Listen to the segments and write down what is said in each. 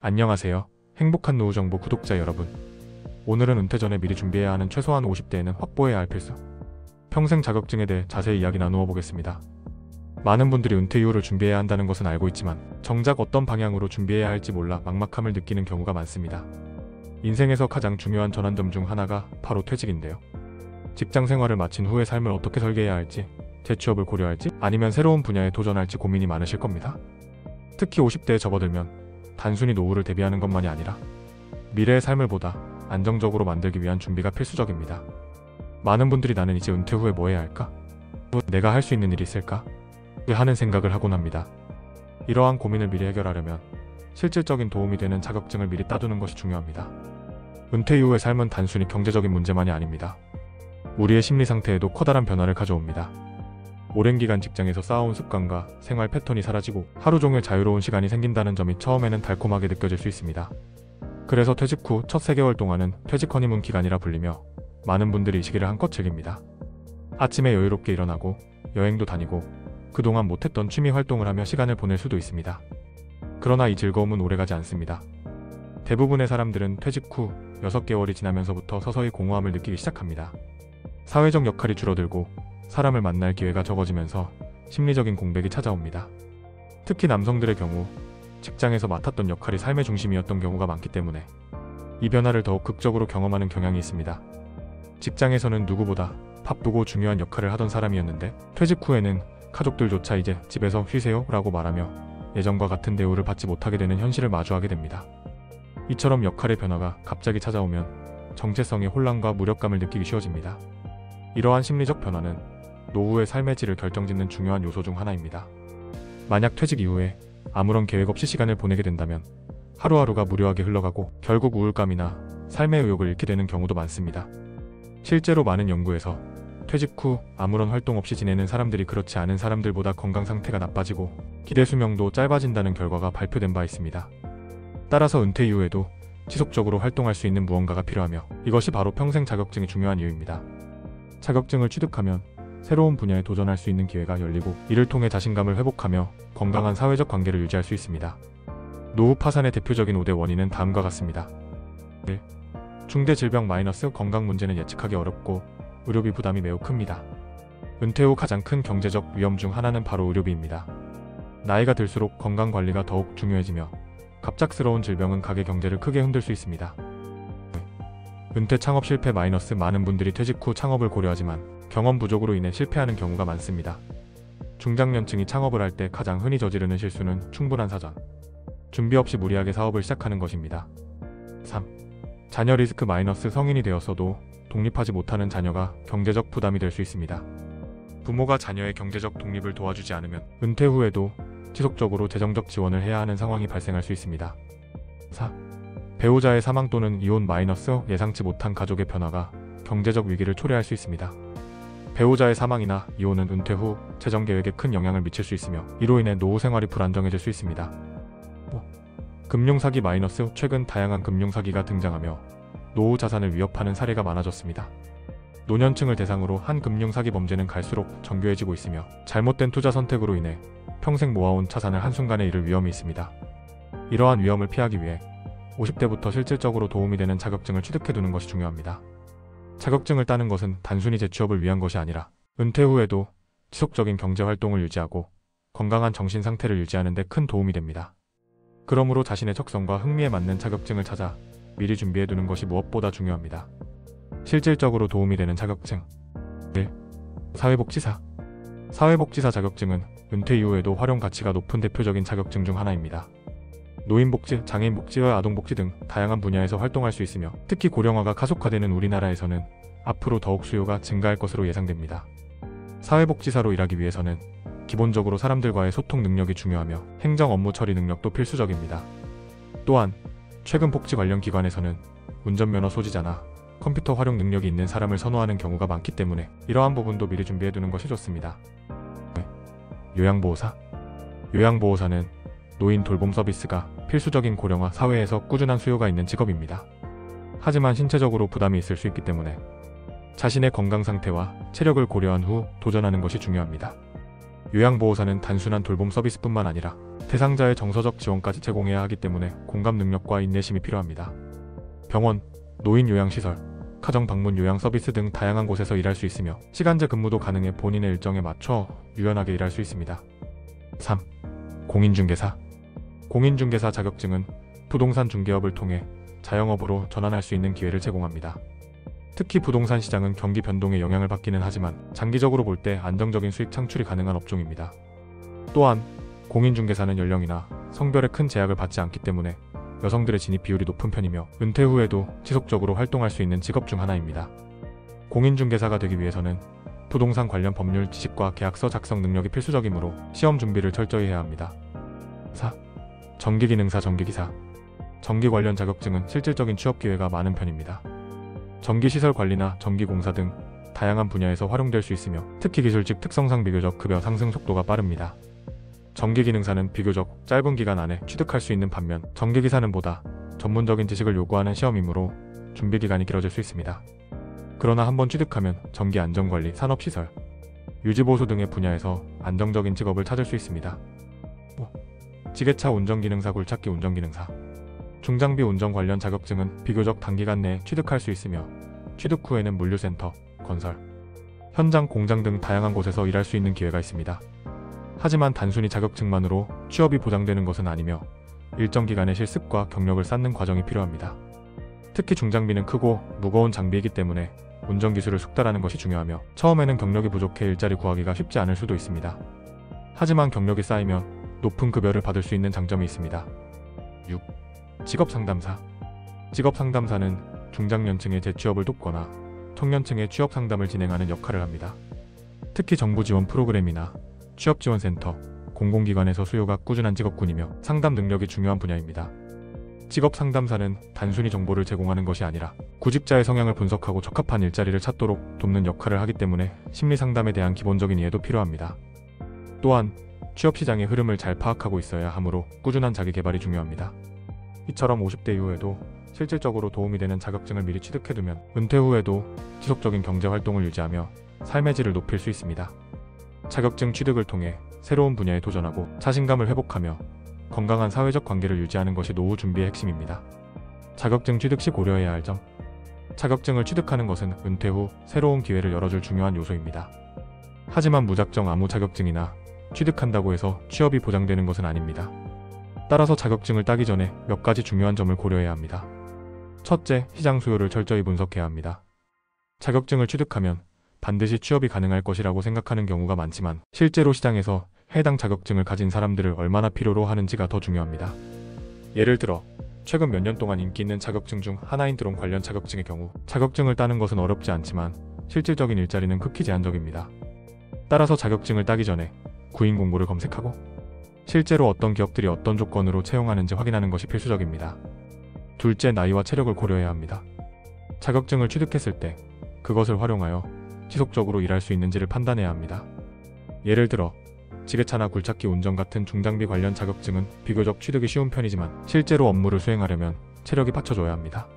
안녕하세요. 행복한 노후 정보 구독자 여러분. 오늘은 은퇴 전에 미리 준비해야 하는 최소한 50대에는 확보해야 할 필수 평생 자격증에 대해 자세히 이야기 나누어 보겠습니다. 많은 분들이 은퇴 이후를 준비해야 한다는 것은 알고 있지만 정작 어떤 방향으로 준비해야 할지 몰라 막막함을 느끼는 경우가 많습니다. 인생에서 가장 중요한 전환점 중 하나가 바로 퇴직인데요. 직장 생활을 마친 후의 삶을 어떻게 설계해야 할지, 재취업을 고려할지 아니면 새로운 분야에 도전할지 고민이 많으실 겁니다. 특히 50대에 접어들면 단순히 노후를 대비하는 것만이 아니라 미래의 삶을 보다 안정적으로 만들기 위한 준비가 필수적입니다. 많은 분들이 나는 이제 은퇴 후에 뭐 해야 할까? 내가 할 수 있는 일이 있을까? 하는 생각을 하곤 합니다. 이러한 고민을 미리 해결하려면 실질적인 도움이 되는 자격증을 미리 따두는 것이 중요합니다. 은퇴 이후의 삶은 단순히 경제적인 문제만이 아닙니다. 우리의 심리 상태에도 커다란 변화를 가져옵니다. 오랜 기간 직장에서 쌓아온 습관과 생활 패턴이 사라지고 하루 종일 자유로운 시간이 생긴다는 점이 처음에는 달콤하게 느껴질 수 있습니다. 그래서 퇴직 후 첫 3개월 동안은 퇴직 허니문 기간이라 불리며 많은 분들이 이 시기를 한껏 즐깁니다. 아침에 여유롭게 일어나고 여행도 다니고 그동안 못했던 취미 활동을 하며 시간을 보낼 수도 있습니다. 그러나 이 즐거움은 오래가지 않습니다. 대부분의 사람들은 퇴직 후 6개월이 지나면서부터 서서히 공허함을 느끼기 시작합니다. 사회적 역할이 줄어들고 사람을 만날 기회가 적어지면서 심리적인 공백이 찾아옵니다. 특히 남성들의 경우 직장에서 맡았던 역할이 삶의 중심이었던 경우가 많기 때문에 이 변화를 더욱 극적으로 경험하는 경향이 있습니다. 직장에서는 누구보다 바쁘고 중요한 역할을 하던 사람이었는데 퇴직 후에는 가족들조차 이제 집에서 쉬세요 라고 말하며 예전과 같은 대우를 받지 못하게 되는 현실을 마주하게 됩니다. 이처럼 역할의 변화가 갑자기 찾아오면 정체성의 혼란과 무력감을 느끼기 쉬워집니다. 이러한 심리적 변화는 노후의 삶의 질을 결정짓는 중요한 요소 중 하나입니다. 만약 퇴직 이후에 아무런 계획 없이 시간을 보내게 된다면 하루하루가 무료하게 흘러가고 결국 우울감이나 삶의 의욕을 잃게 되는 경우도 많습니다. 실제로 많은 연구에서 퇴직 후 아무런 활동 없이 지내는 사람들이 그렇지 않은 사람들보다 건강 상태가 나빠지고 기대 수명도 짧아진다는 결과가 발표된 바 있습니다. 따라서 은퇴 이후에도 지속적으로 활동할 수 있는 무언가가 필요하며 이것이 바로 평생 자격증이 중요한 이유입니다. 자격증을 취득하면 새로운 분야에 도전할 수 있는 기회가 열리고 이를 통해 자신감을 회복하며 건강한 사회적 관계를 유지할 수 있습니다. 노후 파산의 대표적인 5대 원인은 다음과 같습니다. 1. 중대 질병 - 건강 문제는 예측하기 어렵고 의료비 부담이 매우 큽니다. 은퇴 후 가장 큰 경제적 위험 중 하나는 바로 의료비입니다. 나이가 들수록 건강 관리가 더욱 중요해지며 갑작스러운 질병은 가계 경제를 크게 흔들 수 있습니다. 은퇴 창업 실패 - 많은 분들이 퇴직 후 창업을 고려하지만 경험 부족으로 인해 실패하는 경우가 많습니다. 중장년층이 창업을 할 때 가장 흔히 저지르는 실수는 충분한 사전, 준비 없이 무리하게 사업을 시작하는 것입니다. 3. 자녀 리스크 - 성인이 되었어도 독립하지 못하는 자녀가 경제적 부담이 될 수 있습니다. 부모가 자녀의 경제적 독립을 도와주지 않으면 은퇴 후에도 지속적으로 재정적 지원을 해야 하는 상황이 발생할 수 있습니다. 4. 배우자의 사망 또는 이혼 - 예상치 못한 가족의 변화가 경제적 위기를 초래할 수 있습니다. 배우자의 사망이나 이혼은 은퇴 후 재정 계획에 큰 영향을 미칠 수 있으며 이로 인해 노후 생활이 불안정해질 수 있습니다. 5. 금융사기 - 최근 다양한 금융사기가 등장하며 노후 자산을 위협하는 사례가 많아졌습니다. 노년층을 대상으로 한 금융사기 범죄는 갈수록 정교해지고 있으며 잘못된 투자 선택으로 인해 평생 모아온 자산을 한순간에 잃을 위험이 있습니다. 이러한 위험을 피하기 위해 50대부터 실질적으로 도움이 되는 자격증을 취득해두는 것이 중요합니다. 자격증을 따는 것은 단순히 재취업을 위한 것이 아니라 은퇴 후에도 지속적인 경제활동을 유지하고 건강한 정신 상태를 유지하는 데 큰 도움이 됩니다. 그러므로 자신의 적성과 흥미에 맞는 자격증을 찾아 미리 준비해두는 것이 무엇보다 중요합니다. 실질적으로 도움이 되는 자격증 1. 사회복지사. 사회복지사 자격증은 은퇴 이후에도 활용 가치가 높은 대표적인 자격증 중 하나입니다. 노인복지, 장애인복지와 아동복지 등 다양한 분야에서 활동할 수 있으며 특히 고령화가 가속화되는 우리나라에서는 앞으로 더욱 수요가 증가할 것으로 예상됩니다. 사회복지사로 일하기 위해서는 기본적으로 사람들과의 소통 능력이 중요하며 행정 업무 처리 능력도 필수적입니다. 또한 최근 복지 관련 기관에서는 운전면허 소지자나 컴퓨터 활용 능력이 있는 사람을 선호하는 경우가 많기 때문에 이러한 부분도 미리 준비해두는 것이 좋습니다. 요양보호사. 요양보호사는 노인 돌봄 서비스가 필수적인 고령화 사회에서 꾸준한 수요가 있는 직업입니다. 하지만 신체적으로 부담이 있을 수 있기 때문에 자신의 건강 상태와 체력을 고려한 후 도전하는 것이 중요합니다. 요양보호사는 단순한 돌봄 서비스뿐만 아니라 대상자의 정서적 지원까지 제공해야 하기 때문에 공감 능력과 인내심이 필요합니다. 병원, 노인 요양시설, 가정 방문 요양 서비스 등 다양한 곳에서 일할 수 있으며 시간제 근무도 가능해 본인의 일정에 맞춰 유연하게 일할 수 있습니다. 3. 공인중개사. 공인중개사 자격증은 부동산 중개업을 통해 자영업으로 전환할 수 있는 기회를 제공합니다. 특히 부동산 시장은 경기 변동에 영향을 받기는 하지만 장기적으로 볼 때 안정적인 수익 창출이 가능한 업종입니다. 또한 공인중개사는 연령이나 성별에 큰 제약을 받지 않기 때문에 여성들의 진입 비율이 높은 편이며 은퇴 후에도 지속적으로 활동할 수 있는 직업 중 하나입니다. 공인중개사가 되기 위해서는 부동산 관련 법률 지식과 계약서 작성 능력이 필수적이므로 시험 준비를 철저히 해야 합니다. 4. 전기기능사 전기기사. 전기 관련 자격증은 실질적인 취업 기회가 많은 편입니다. 전기시설 관리나 전기공사 등 다양한 분야에서 활용될 수 있으며 특히 기술직 특성상 비교적 급여 상승 속도가 빠릅니다. 전기기능사는 비교적 짧은 기간 안에 취득할 수 있는 반면 전기기사는 보다 전문적인 지식을 요구하는 시험이므로 준비 기간이 길어질 수 있습니다. 그러나 한번 취득하면 전기 안전관리, 산업시설, 유지보수 등의 분야에서 안정적인 직업을 찾을 수 있습니다. 5. 지게차 운전기능사 굴착기 운전기능사. 중장비 운전 관련 자격증은 비교적 단기간 내에 취득할 수 있으며 취득 후에는 물류센터, 건설, 현장, 공장 등 다양한 곳에서 일할 수 있는 기회가 있습니다. 하지만 단순히 자격증만으로 취업이 보장되는 것은 아니며 일정 기간의 실습과 경력을 쌓는 과정이 필요합니다. 특히 중장비는 크고 무거운 장비이기 때문에 운전기술을 숙달하는 것이 중요하며 처음에는 경력이 부족해 일자리 구하기가 쉽지 않을 수도 있습니다. 하지만 경력이 쌓이면 높은 급여를 받을 수 있는 장점이 있습니다. 6. 직업상담사. 직업상담사는 중장년층의 재취업을 돕거나 청년층의 취업 상담을 진행하는 역할을 합니다. 특히 정부 지원 프로그램이나 취업지원센터, 공공기관에서 수요가 꾸준한 직업군이며 상담 능력이 중요한 분야입니다. 직업상담사는 단순히 정보를 제공하는 것이 아니라 구직자의 성향을 분석하고 적합한 일자리를 찾도록 돕는 역할을 하기 때문에 심리상담에 대한 기본적인 이해도 필요합니다. 또한 취업시장의 흐름을 잘 파악하고 있어야 하므로 꾸준한 자기개발이 중요합니다. 이처럼 50대 이후에도 실질적으로 도움이 되는 자격증을 미리 취득해두면 은퇴 후에도 지속적인 경제활동을 유지하며 삶의 질을 높일 수 있습니다. 자격증 취득을 통해 새로운 분야에 도전하고 자신감을 회복하며 건강한 사회적 관계를 유지하는 것이 노후 준비의 핵심입니다. 자격증 취득 시 고려해야 할 점. 자격증을 취득하는 것은 은퇴 후 새로운 기회를 열어줄 중요한 요소입니다. 하지만 무작정 아무 자격증이나 취득한다고 해서 취업이 보장되는 것은 아닙니다. 따라서 자격증을 따기 전에 몇 가지 중요한 점을 고려해야 합니다. 첫째, 시장 수요를 철저히 분석해야 합니다. 자격증을 취득하면 반드시 취업이 가능할 것이라고 생각하는 경우가 많지만 실제로 시장에서 해당 자격증을 가진 사람들을 얼마나 필요로 하는지가 더 중요합니다. 예를 들어 최근 몇 년 동안 인기 있는 자격증 중 하나인 드론 관련 자격증의 경우 자격증을 따는 것은 어렵지 않지만 실질적인 일자리는 극히 제한적입니다. 따라서 자격증을 따기 전에 구인 공고를 검색하고 실제로 어떤 기업들이 어떤 조건으로 채용하는지 확인하는 것이 필수적입니다. 둘째, 나이와 체력을 고려해야 합니다. 자격증을 취득했을 때 그것을 활용하여 지속적으로 일할 수 있는지를 판단해야 합니다. 예를 들어 지게차나 굴착기 운전 같은 중장비 관련 자격증은 비교적 취득이 쉬운 편이지만 실제로 업무를 수행하려면 체력이 받쳐줘야 합니다.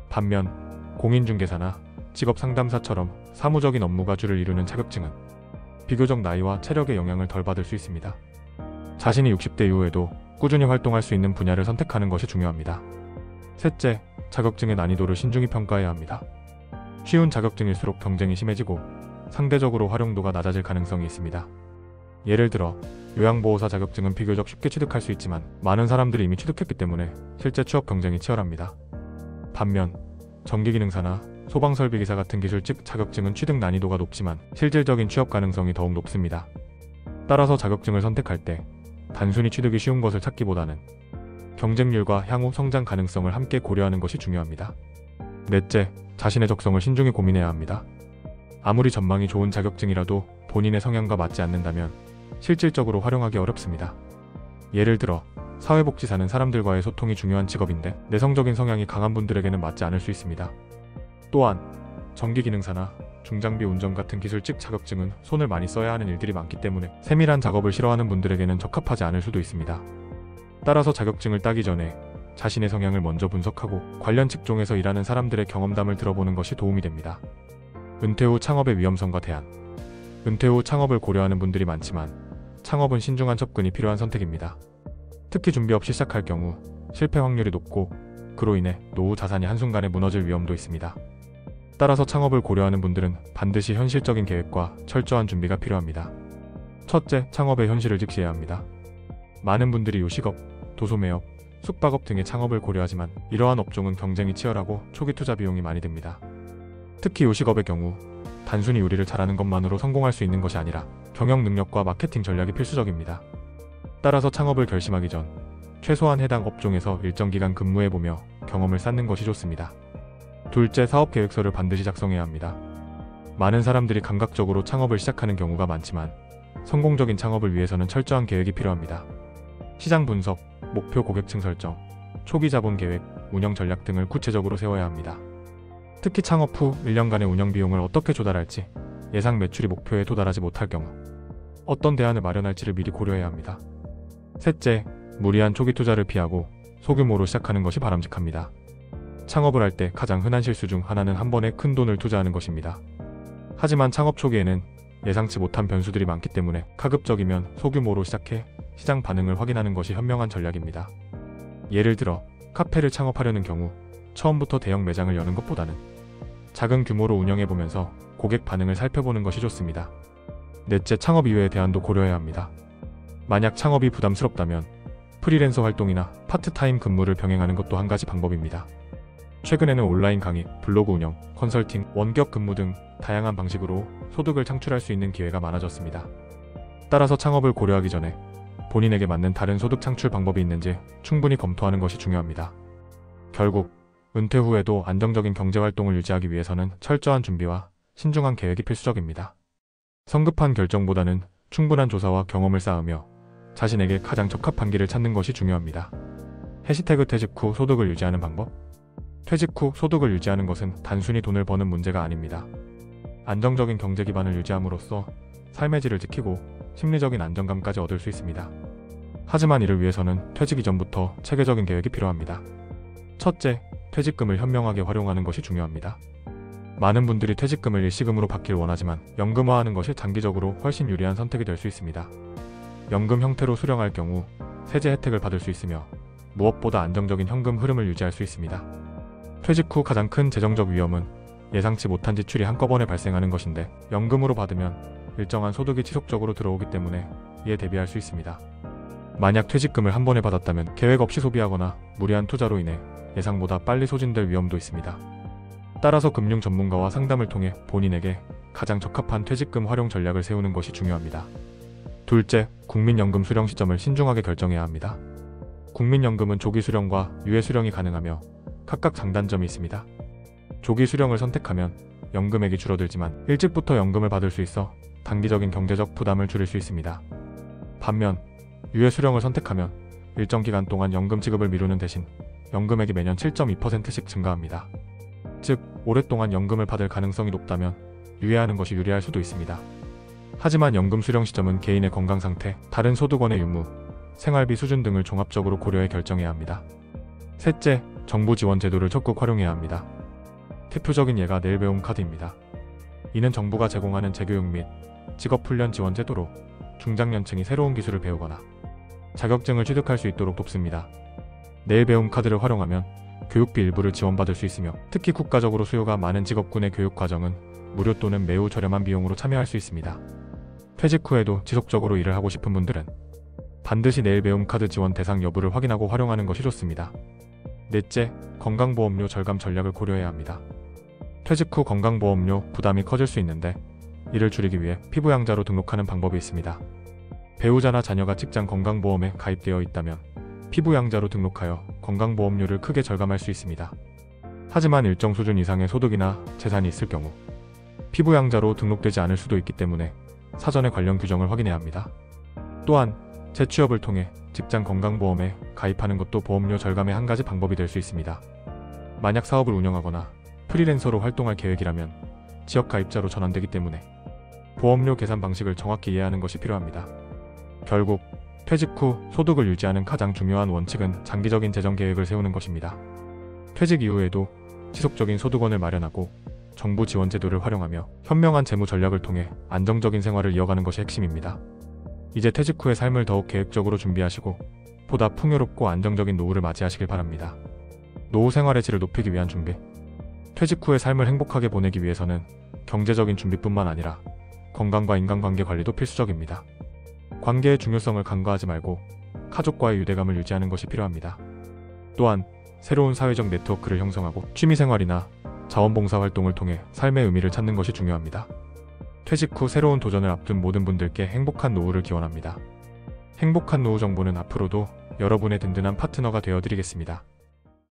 반면 공인중개사나 직업상담사처럼 사무적인 업무가 주를 이루는 자격증은 비교적 나이와 체력의 영향을 덜 받을 수 있습니다. 자신이 60대 이후에도 꾸준히 활동할 수 있는 분야를 선택하는 것이 중요합니다. 셋째, 자격증의 난이도를 신중히 평가해야 합니다. 쉬운 자격증일수록 경쟁이 심해지고 상대적으로 활용도가 낮아질 가능성이 있습니다. 예를 들어 요양보호사 자격증은 비교적 쉽게 취득할 수 있지만 많은 사람들이 이미 취득했기 때문에 실제 취업 경쟁이 치열합니다. 반면 전기기능사나 소방설비기사 같은 기술직 자격증은 취득 난이도가 높지만 실질적인 취업 가능성이 더욱 높습니다. 따라서 자격증을 선택할 때 단순히 취득이 쉬운 것을 찾기보다는 경쟁률과 향후 성장 가능성을 함께 고려하는 것이 중요합니다. 넷째, 자신의 적성을 신중히 고민해야 합니다. 아무리 전망이 좋은 자격증이라도 본인의 성향과 맞지 않는다면 실질적으로 활용하기 어렵습니다. 예를 들어 사회복지사는 사람들과의 소통이 중요한 직업인데 내성적인 성향이 강한 분들에게는 맞지 않을 수 있습니다. 또한 전기기능사나 중장비 운전 같은 기술직 자격증은 손을 많이 써야 하는 일들이 많기 때문에 세밀한 작업을 싫어하는 분들에게는 적합하지 않을 수도 있습니다. 따라서 자격증을 따기 전에 자신의 성향을 먼저 분석하고 관련 직종에서 일하는 사람들의 경험담을 들어보는 것이 도움이 됩니다. 은퇴 후 창업의 위험성과 대안. 은퇴 후 창업을 고려하는 분들이 많지만 창업은 신중한 접근이 필요한 선택입니다. 특히 준비 없이 시작할 경우 실패 확률이 높고 그로 인해 노후 자산이 한순간에 무너질 위험도 있습니다. 따라서 창업을 고려하는 분들은 반드시 현실적인 계획과 철저한 준비가 필요합니다. 첫째, 창업의 현실을 직시해야 합니다. 많은 분들이 요식업, 도소매업, 숙박업 등의 창업을 고려하지만 이러한 업종은 경쟁이 치열하고 초기 투자 비용이 많이 듭니다. 특히 요식업의 경우 단순히 요리를 잘하는 것만으로 성공할 수 있는 것이 아니라 경영 능력과 마케팅 전략이 필수적입니다. 따라서 창업을 결심하기 전 최소한 해당 업종에서 일정 기간 근무해보며 경험을 쌓는 것이 좋습니다. 둘째, 사업 계획서를 반드시 작성해야 합니다. 많은 사람들이 감각적으로 창업을 시작하는 경우가 많지만 성공적인 창업을 위해서는 철저한 계획이 필요합니다. 시장 분석, 목표 고객층 설정, 초기 자본 계획, 운영 전략 등을 구체적으로 세워야 합니다. 특히 창업 후 1년간의 운영 비용을 어떻게 조달할지, 예상 매출이 목표에 도달하지 못할 경우 어떤 대안을 마련할지를 미리 고려해야 합니다. 셋째, 무리한 초기 투자를 피하고 소규모로 시작하는 것이 바람직합니다. 창업을 할 때 가장 흔한 실수 중 하나는 한 번에 큰 돈을 투자하는 것입니다. 하지만 창업 초기에는 예상치 못한 변수들이 많기 때문에 가급적이면 소규모로 시작해 시장 반응을 확인하는 것이 현명한 전략입니다. 예를 들어 카페를 창업하려는 경우 처음부터 대형 매장을 여는 것보다는 작은 규모로 운영해보면서 고객 반응을 살펴보는 것이 좋습니다. 넷째, 창업 이후의 대안도 고려해야 합니다. 만약 창업이 부담스럽다면 프리랜서 활동이나 파트타임 근무를 병행하는 것도 한 가지 방법입니다. 최근에는 온라인 강의, 블로그 운영, 컨설팅, 원격 근무 등 다양한 방식으로 소득을 창출할 수 있는 기회가 많아졌습니다. 따라서 창업을 고려하기 전에 본인에게 맞는 다른 소득 창출 방법이 있는지 충분히 검토하는 것이 중요합니다. 결국 은퇴 후에도 안정적인 경제활동을 유지하기 위해서는 철저한 준비와 신중한 계획이 필수적입니다. 성급한 결정보다는 충분한 조사와 경험을 쌓으며 자신에게 가장 적합한 길을 찾는 것이 중요합니다. 해시태그 퇴직 후 소득을 유지하는 방법? 퇴직 후 소득을 유지하는 것은 단순히 돈을 버는 문제가 아닙니다. 안정적인 경제 기반을 유지함으로써 삶의 질을 지키고 심리적인 안정감까지 얻을 수 있습니다. 하지만 이를 위해서는 퇴직 이전부터 체계적인 계획이 필요합니다. 첫째, 퇴직금을 현명하게 활용하는 것이 중요합니다. 많은 분들이 퇴직금을 일시금으로 받길 원하지만 연금화하는 것이 장기적으로 훨씬 유리한 선택이 될 수 있습니다. 연금 형태로 수령할 경우 세제 혜택을 받을 수 있으며 무엇보다 안정적인 현금 흐름을 유지할 수 있습니다. 퇴직 후 가장 큰 재정적 위험은 예상치 못한 지출이 한꺼번에 발생하는 것인데 연금으로 받으면 일정한 소득이 지속적으로 들어오기 때문에 이에 대비할 수 있습니다. 만약 퇴직금을 한 번에 받았다면 계획 없이 소비하거나 무리한 투자로 인해 예상보다 빨리 소진될 위험도 있습니다. 따라서 금융 전문가와 상담을 통해 본인에게 가장 적합한 퇴직금 활용 전략을 세우는 것이 중요합니다. 둘째, 국민연금 수령 시점을 신중하게 결정해야 합니다. 국민연금은 조기 수령과 유예 수령이 가능하며 각각 장단점이 있습니다. 조기 수령을 선택하면 연금액이 줄어들지만 일찍부터 연금을 받을 수 있어 단기적인 경제적 부담을 줄일 수 있습니다. 반면 유예 수령을 선택하면 일정 기간 동안 연금 지급을 미루는 대신 연금액이 매년 7.2%씩 증가합니다. 즉, 오랫동안 연금을 받을 가능성이 높다면 유예하는 것이 유리할 수도 있습니다. 하지만 연금 수령 시점은 개인의 건강 상태, 다른 소득원의 유무, 생활비 수준 등을 종합적으로 고려해 결정해야 합니다. 셋째, 정부 지원 제도를 적극 활용해야 합니다. 대표적인 예가 내일 배움 카드입니다. 이는 정부가 제공하는 재교육 및 직업훈련 지원 제도로 중장년층이 새로운 기술을 배우거나 자격증을 취득할 수 있도록 돕습니다. 내일 배움 카드를 활용하면 교육비 일부를 지원받을 수 있으며 특히 국가적으로 수요가 많은 직업군의 교육 과정은 무료 또는 매우 저렴한 비용으로 참여할 수 있습니다. 퇴직 후에도 지속적으로 일을 하고 싶은 분들은 반드시 내일 배움 카드 지원 대상 여부를 확인하고 활용하는 것이 좋습니다. 넷째, 건강보험료 절감 전략을 고려해야 합니다. 퇴직 후 건강보험료 부담이 커질 수 있는데 이를 줄이기 위해 피부양자로 등록하는 방법이 있습니다. 배우자나 자녀가 직장 건강보험에 가입되어 있다면 피부양자로 등록하여 건강보험료를 크게 절감할 수 있습니다. 하지만 일정 수준 이상의 소득이나 재산이 있을 경우 피부양자로 등록되지 않을 수도 있기 때문에 사전에 관련 규정을 확인해야 합니다. 또한 재취업을 통해 직장 건강보험에 가입하는 것도 보험료 절감의 한 가지 방법이 될 수 있습니다. 만약 사업을 운영하거나 프리랜서로 활동할 계획이라면 지역 가입자로 전환되기 때문에 보험료 계산 방식을 정확히 이해하는 것이 필요합니다. 결국 퇴직 후 소득을 유지하는 가장 중요한 원칙은 장기적인 재정 계획을 세우는 것입니다. 퇴직 이후에도 지속적인 소득원을 마련하고 정부 지원 제도를 활용하며 현명한 재무 전략을 통해 안정적인 생활을 이어가는 것이 핵심입니다. 이제 퇴직 후의 삶을 더욱 계획적으로 준비하시고 보다 풍요롭고 안정적인 노후를 맞이하시길 바랍니다. 노후 생활의 질을 높이기 위한 준비. 퇴직 후의 삶을 행복하게 보내기 위해서는 경제적인 준비뿐만 아니라 건강과 인간관계 관리도 필수적입니다. 관계의 중요성을 간과하지 말고 가족과의 유대감을 유지하는 것이 필요합니다. 또한 새로운 사회적 네트워크를 형성하고 취미생활이나 자원봉사 활동을 통해 삶의 의미를 찾는 것이 중요합니다. 퇴직 후 새로운 도전을 앞둔 모든 분들께 행복한 노후를 기원합니다. 행복한 노후 정보는 앞으로도 여러분의 든든한 파트너가 되어드리겠습니다.